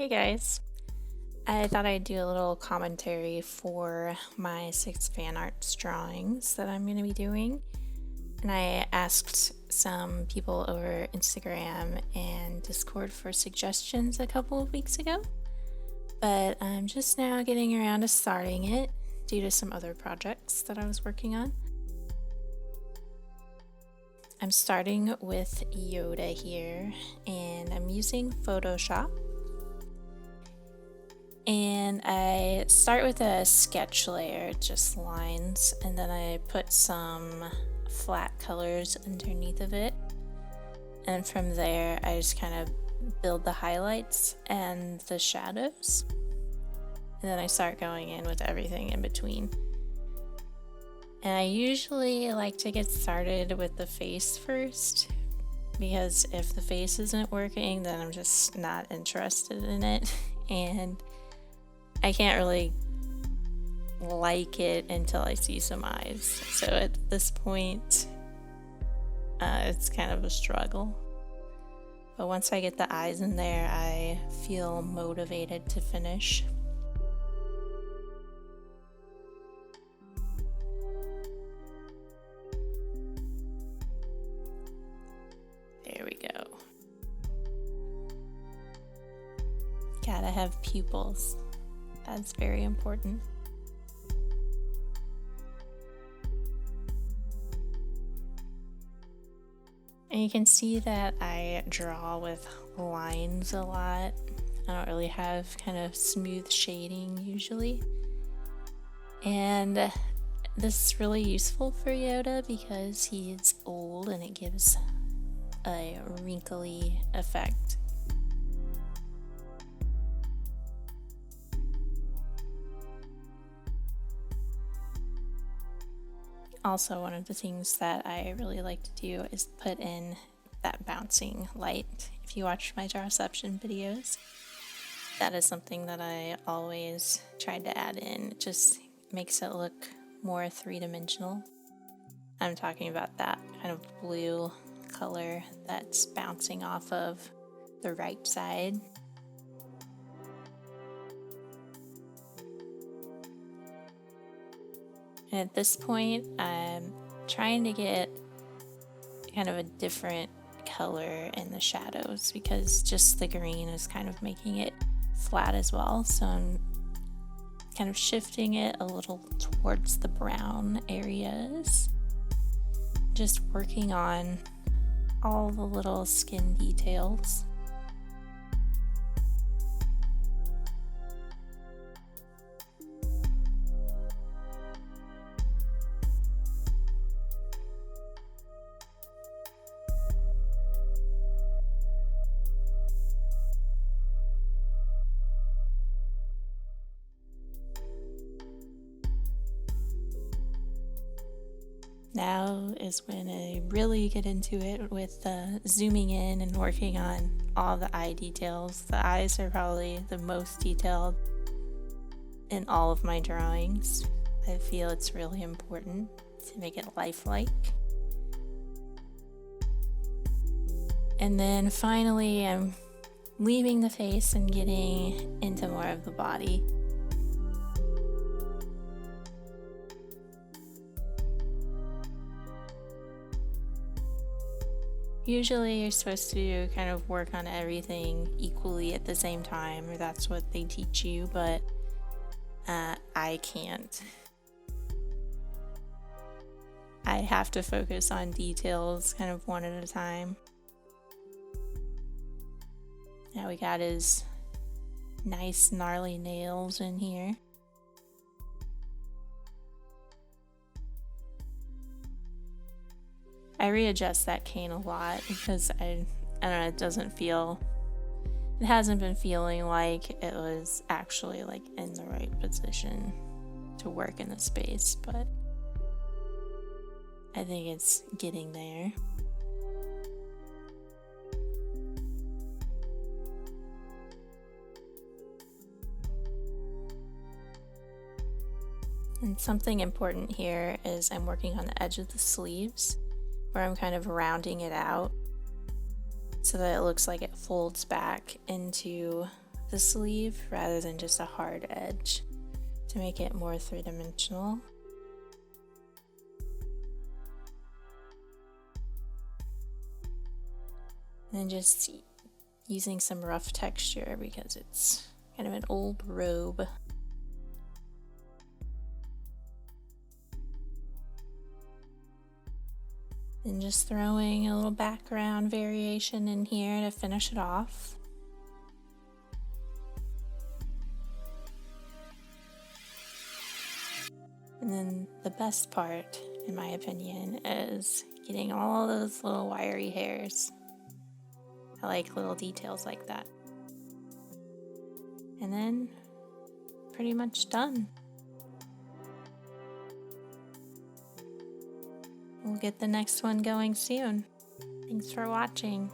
Hey guys, I thought I'd do a little commentary for my Six Fanarts drawings that I'm going to be doing. And I asked some people over Instagram and Discord for suggestions a couple of weeks ago, but I'm just now getting around to starting it due to some other projects that I was working on. I'm starting with Yoda here, and I'm using Photoshop. And I start with a sketch layer, just lines, and then I put some flat colors underneath of it. And from there, I just kind of build the highlights and the shadows. And then I start going in with everything in between. And I usually like to get started with the face first, because if the face isn't working, then I'm just not interested in it. And I can't really like it until I see some eyes. So at this point, it's kind of a struggle. But once I get the eyes in there, I feel motivated to finish. There we go. Gotta have pupils. That's very important. And you can see that I draw with lines a lot. I don't really have kind of smooth shading usually. And this is really useful for Yoda because he's old and it gives a wrinkly effect. Also, one of the things that I really like to do is put in that bouncing light. If you watch my Drawception videos, that is something that I always tried to add in. It just makes it look more three-dimensional. I'm talking about that kind of blue color that's bouncing off of the right side. And at this point, I'm trying to get kind of a different color in the shadows because just the green is kind of making it flat as well. So I'm kind of shifting it a little towards the brown areas. Just working on all the little skin details. Now is when I really get into it with zooming in and working on all the eye details. The eyes are probably the most detailed in all of my drawings. I feel it's really important to make it lifelike. And then finally, I'm leaving the face and getting into more of the body. Usually you're supposed to kind of work on everything equally at the same time, or that's what they teach you, but I can't. I have to focus on details kind of one at a time. Now we got his nice gnarly nails in here. I readjust that cane a lot because I don't know, it hasn't been feeling like it was actually like in the right position to work in the space, but I think it's getting there. And something important here is I'm working on the edge of the sleeves, where I'm kind of rounding it out so that it looks like it folds back into the sleeve rather than just a hard edge to make it more three-dimensional. And just using some rough texture because it's kind of an old robe. And just throwing a little background variation in here to finish it off. And then the best part, in my opinion, is getting all those little wiry hairs. I like little details like that. And then, pretty much done. We'll get the next one going soon. Thanks for watching.